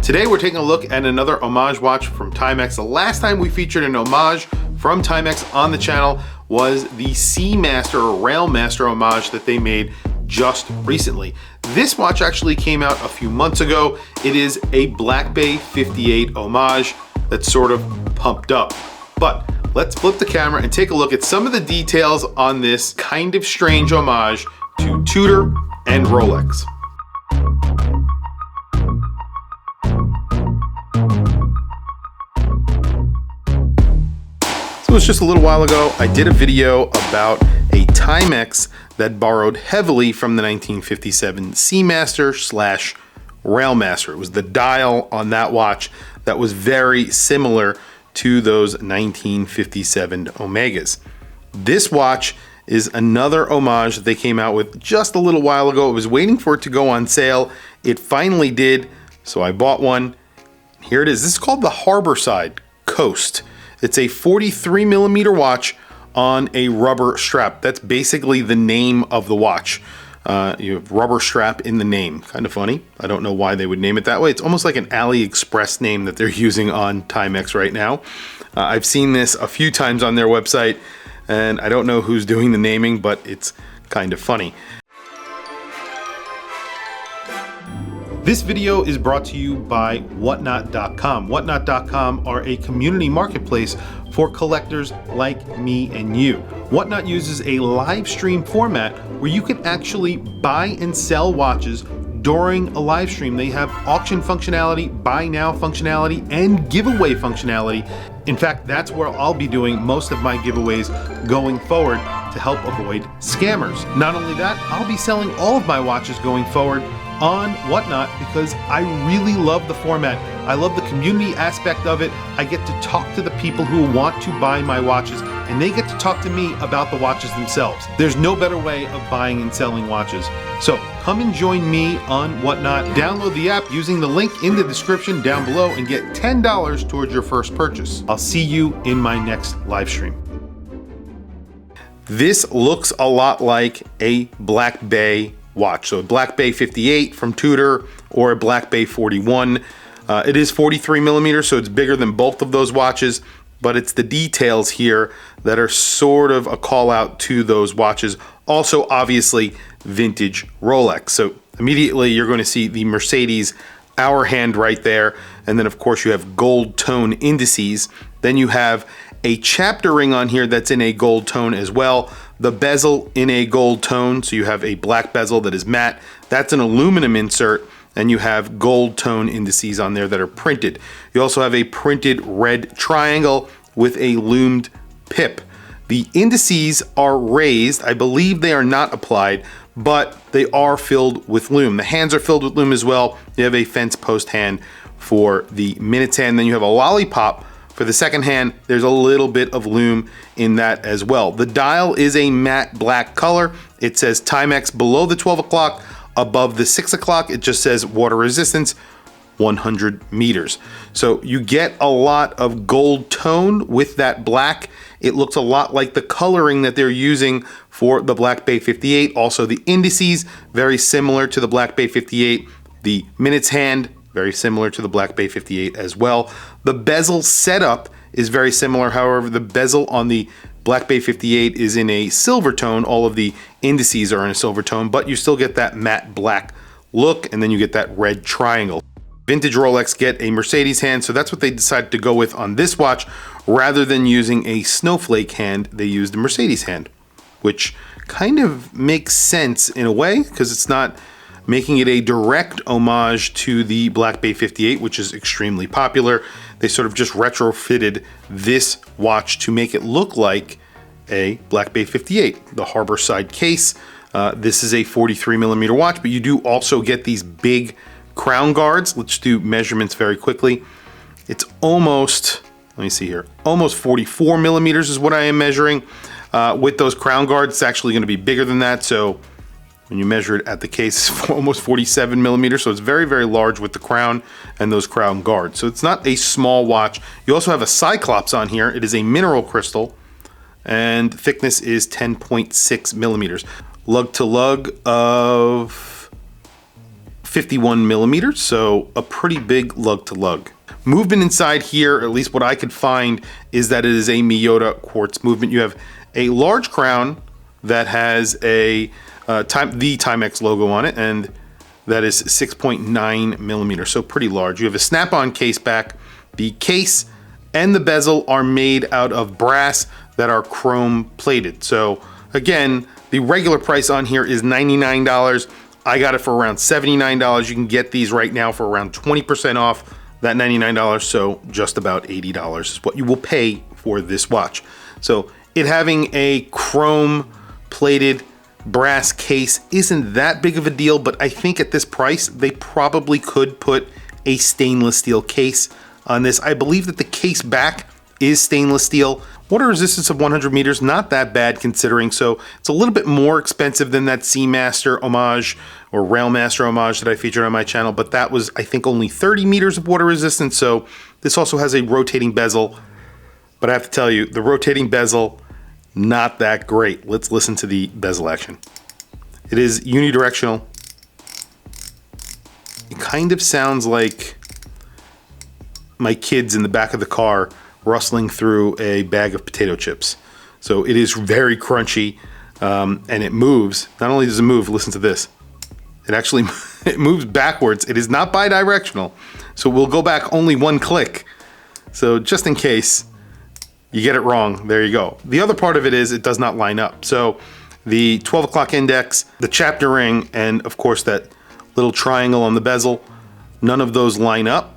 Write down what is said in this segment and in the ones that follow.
Today we're taking a look at another homage watch from Timex. The last time we featured an homage from Timex on the channel was the Seamaster or Railmaster homage that they made just recently. This watch actually came out a few months ago. It is a Black Bay 58 homage that's sort of pumped up. But let's flip the camera and take a look at some of the details on this kind of strange homage to Tudor and Rolex. So it was just a little while ago, I did a video about a Timex that borrowed heavily from the 1957 Seamaster / Railmaster. It was the dial on that watch that was very similar to those 1957 Omegas. This watch is another homage that they came out with just a little while ago. I was waiting for it to go on sale. It finally did, so I bought one. Here it is. This is called the Harborside Coast. It's a 43mm watch on a rubber strap. That's basically the name of the watch. You have rubber strap in the name. Kind of funny. I don't know why they would name it that way. It's almost like an AliExpress name that they're using on Timex right now. I've seen this a few times on their website, and I don't know who's doing the naming, but it's kind of funny. This video is brought to you by Whatnot.com. Whatnot.com are a community marketplace for collectors like me and you. Whatnot uses a live stream format where you can actually buy and sell watches during a live stream. They have auction functionality, buy now functionality, and giveaway functionality. In fact, that's where I'll be doing most of my giveaways going forward to help avoid scammers. Not only that, I'll be selling all of my watches going forward on Whatnot because I really love the format. I love the community aspect of it. I get to talk to the people who want to buy my watches, and they get to talk to me about the watches themselves. There's no better way of buying and selling watches. So come and join me on Whatnot. Download the app using the link in the description down below and get $10 towards your first purchase. I'll see you in my next live stream. This looks a lot like a Black Bay watch. So a Black Bay 58 from Tudor or a Black Bay 41. It is 43mm, so it's bigger than both of those watches, but it's the details here that are sort of a call out to those watches. Also, obviously, vintage Rolex. So immediately you're going to see the Mercedes hour hand right there. And then of course you have gold tone indices. Then you have a chapter ring on here that's in a gold tone as well. The bezel in a gold tone, so you have a black bezel that is matte. That's an aluminum insert, and you have gold tone indices on there that are printed. You also have a printed red triangle with a lumed pip. The indices are raised. I believe they are not applied, but they are filled with lume. The hands are filled with lume as well. You have a fence post hand for the minutes hand. Then you have a lollipop for the second hand. There's a little bit of lume in that as well. The dial is a matte black color. It says Timex below the 12 o'clock, above the 6 o'clock, it just says water resistance 100 meters. So you get a lot of gold tone with that black. It looks a lot like the coloring that they're using for the Black Bay 58. Also the indices, very similar to the Black Bay 58. The minutes hand, very similar to the Black Bay 58 as well. The bezel setup is very similar. However, the bezel on the Black Bay 58 is in a silver tone. All of the indices are in a silver tone, but you still get that matte black look, and then you get that red triangle. Vintage Rolex get a Mercedes hand, so that's what they decided to go with on this watch. Rather than using a snowflake hand, they used a Mercedes hand, which kind of makes sense in a way because it's not making it a direct homage to the Black Bay 58, which is extremely popular. They sort of just retrofitted this watch to make it look like a Black Bay 58. The Harborside case, this is a 43mm watch, but you do also get these big crown guards. Let's do measurements very quickly. It's almost, let me see here, almost 44mm is what I am measuring. With those crown guards, it's actually going to be bigger than that. So when you measure it at the case, it's almost 47mm. So it's very, very large with the crown and those crown guards. So it's not a small watch. You also have a Cyclops on here. It is a mineral crystal and thickness is 10.6mm. Lug to lug of 51 millimeters, so a pretty big lug to lug. Movement inside here, at least what I could find, is that it is a Miyota quartz movement. You have a large crown that has the Timex logo on it, and that is 6.9 millimeters, so pretty large. You have a snap-on case back. The case and the bezel are made out of brass that are chrome plated. So again, the regular price on here is $99. I got it for around $79. You can get these right now for around 20% off that $99, so just about $80 is what you will pay for this watch. So it having a chrome plated brass case isn't that big of a deal, but I think at this price, they probably could put a stainless steel case on this. I believe that the case back is stainless steel. Water resistance of 100 meters, not that bad considering, so it's a little bit more expensive than that Seamaster Homage or Railmaster Homage that I featured on my channel, but that was, I think, only 30 meters of water resistance. So this also has a rotating bezel, but I have to tell you, the rotating bezel, not that great. Let's listen to the bezel action. It is unidirectional. It kind of sounds like my kids in the back of the car rustling through a bag of potato chips. So it is very crunchy, and it moves. Not only does it move, listen to this. It actually it moves backwards. It is not bi-directional, so we'll go back only one click. So just in case you get it wrong, there you go. The other part of it is it does not line up. So the 12 o'clock index, the chapter ring, and of course that little triangle on the bezel, none of those line up.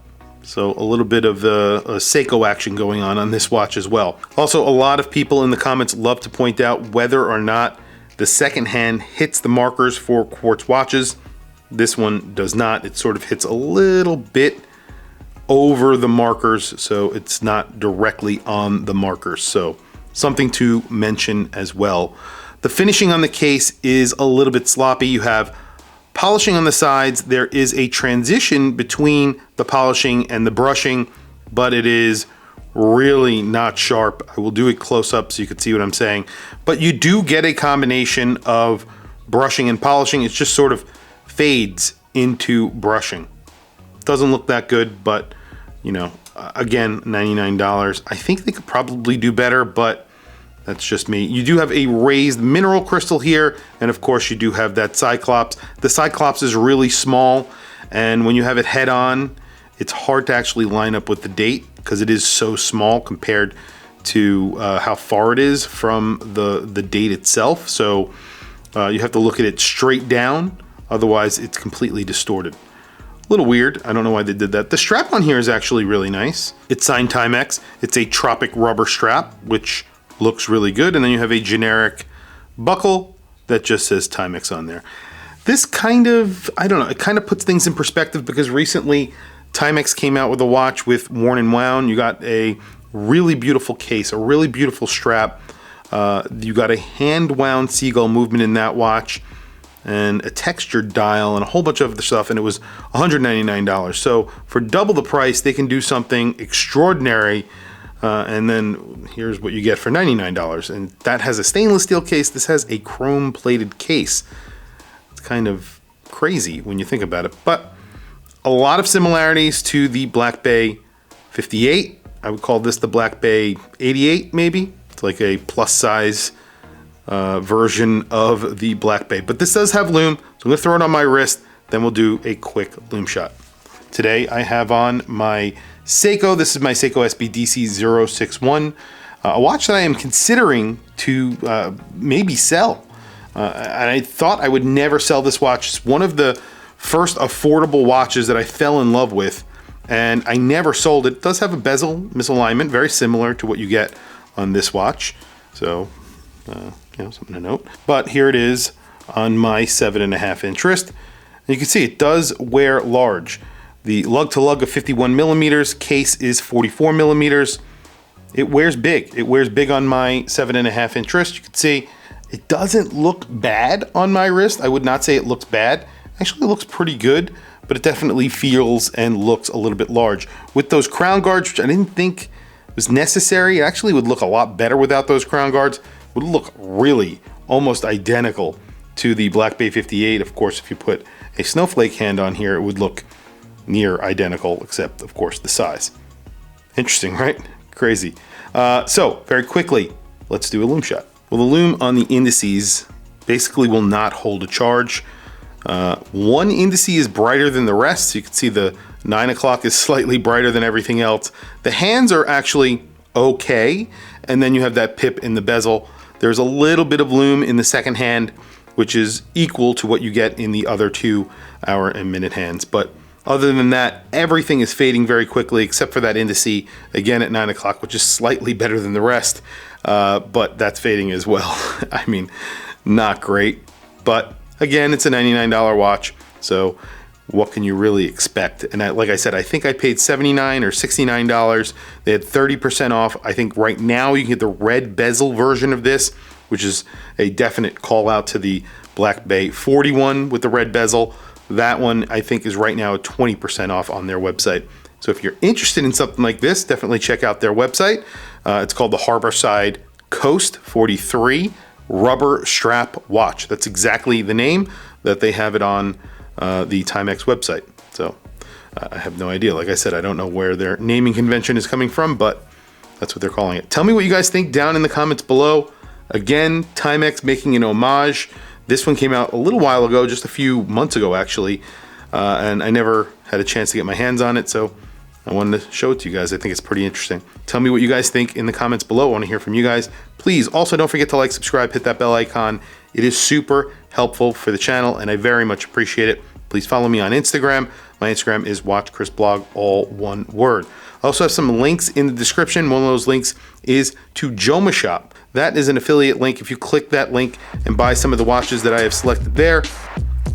So a little bit of a Seiko action going on this watch as well. Also, a lot of people in the comments love to point out whether or not the second hand hits the markers for quartz watches. This one does not. It sort of hits a little bit over the markers, so it's not directly on the markers. So something to mention as well. The finishing on the case is a little bit sloppy. You have polishing on the sides. There is a transition between the polishing and the brushing, but it is really not sharp. I will do it close up so you can see what I'm saying. But you do get a combination of brushing and polishing. It just sort of fades into brushing. Doesn't look that good, but you know, again, $99. I think they could probably do better, but that's just me. You do have a raised mineral crystal here, and of course you do have that Cyclops. The Cyclops is really small, and when you have it head on, it's hard to actually line up with the date because it is so small compared to how far it is from the date itself. So you have to look at it straight down, otherwise it's completely distorted. A little weird. I don't know why they did that. The strap on here is actually really nice. It's signed Timex. It's a tropic rubber strap, which looks really good. And then you have a generic buckle that just says Timex on there. This kind of, I don't know, it kind of puts things in perspective because recently Timex came out with a watch with worn and wound. You got a really beautiful case, a really beautiful strap. You got a hand wound seagull movement in that watch, and a textured dial and a whole bunch of other stuff, and it was $199. So for double the price, they can do something extraordinary, and then here's what you get for $99. And that has a stainless steel case. This has a chrome plated case. It's kind of crazy when you think about it, but a lot of similarities to the Black Bay 58. I would call this the Black Bay 88 maybe. It's like a plus size version of the Black Bay, but this does have lume, so I'm gonna throw it on my wrist, then we'll do a quick lume shot. Today I have on my Seiko. This is my Seiko SBDC 061, a watch that I am considering to maybe sell. And I thought I would never sell this watch. It's one of the first affordable watches that I fell in love with, and I never sold it. It does have a bezel misalignment, very similar to what you get on this watch. So you know, something to note. But here it is on my 7.5 inch wrist. And you can see it does wear large. The lug to lug of 51 millimeters, case is 44 millimeters. It wears big. It wears big on my 7.5 inch wrist. You can see it doesn't look bad on my wrist. I would not say it looks bad. Actually, it looks pretty good, but it definitely feels and looks a little bit large. With those crown guards, which I didn't think was necessary, it actually would look a lot better without those crown guards. Would look really almost identical to the Black Bay 58. Of course, if you put a snowflake hand on here, it would look near identical, except of course the size. Interesting, right? Crazy. So very quickly, let's do a lume shot. Well, the lume on the indices basically will not hold a charge. One indice is brighter than the rest. You can see the 9 o'clock is slightly brighter than everything else. The hands are actually okay. And then you have that pip in the bezel. There's a little bit of lume in the second hand, which is equal to what you get in the other 2 hour and minute hands. But other than that, everything is fading very quickly, except for that indice, again at 9 o'clock, which is slightly better than the rest. But that's fading as well. I mean, not great. But again, it's a $99 watch. So what can you really expect? And like I said, I think I paid $79 or $69. They had 30% off. I think right now you can get the red bezel version of this, which is a definite call out to the Black Bay 41 with the red bezel. That one I think is right now at 20% off on their website. So if you're interested in something like this, definitely check out their website. It's called the Harborside Coast 43 Rubber Strap Watch. That's exactly the name that they have it on the Timex website. So I have no idea. Like I said, I don't know where their naming convention is coming from, but that's what they're calling it. Tell me what you guys think down in the comments below. Again, Timex making an homage. This one came out a little while ago, just a few months ago actually, and I never had a chance to get my hands on it, so I wanted to show it to you guys. I think it's pretty interesting. Tell me what you guys think in the comments below. I want to hear from you guys. Please also don't forget to like, subscribe, hit that bell icon. It is super helpful for the channel and I very much appreciate it. Please follow me on Instagram. My Instagram is WatchChrisBlog, all one word. I also have some links in the description. One of those links is to Joma Shop. That is an affiliate link. If you click that link and buy some of the watches that I have selected there,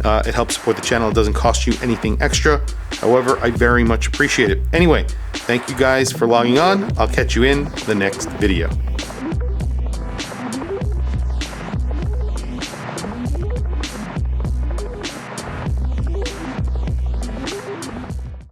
it helps support the channel. It doesn't cost you anything extra. However, I very much appreciate it. Anyway, thank you guys for logging on. I'll catch you in the next video.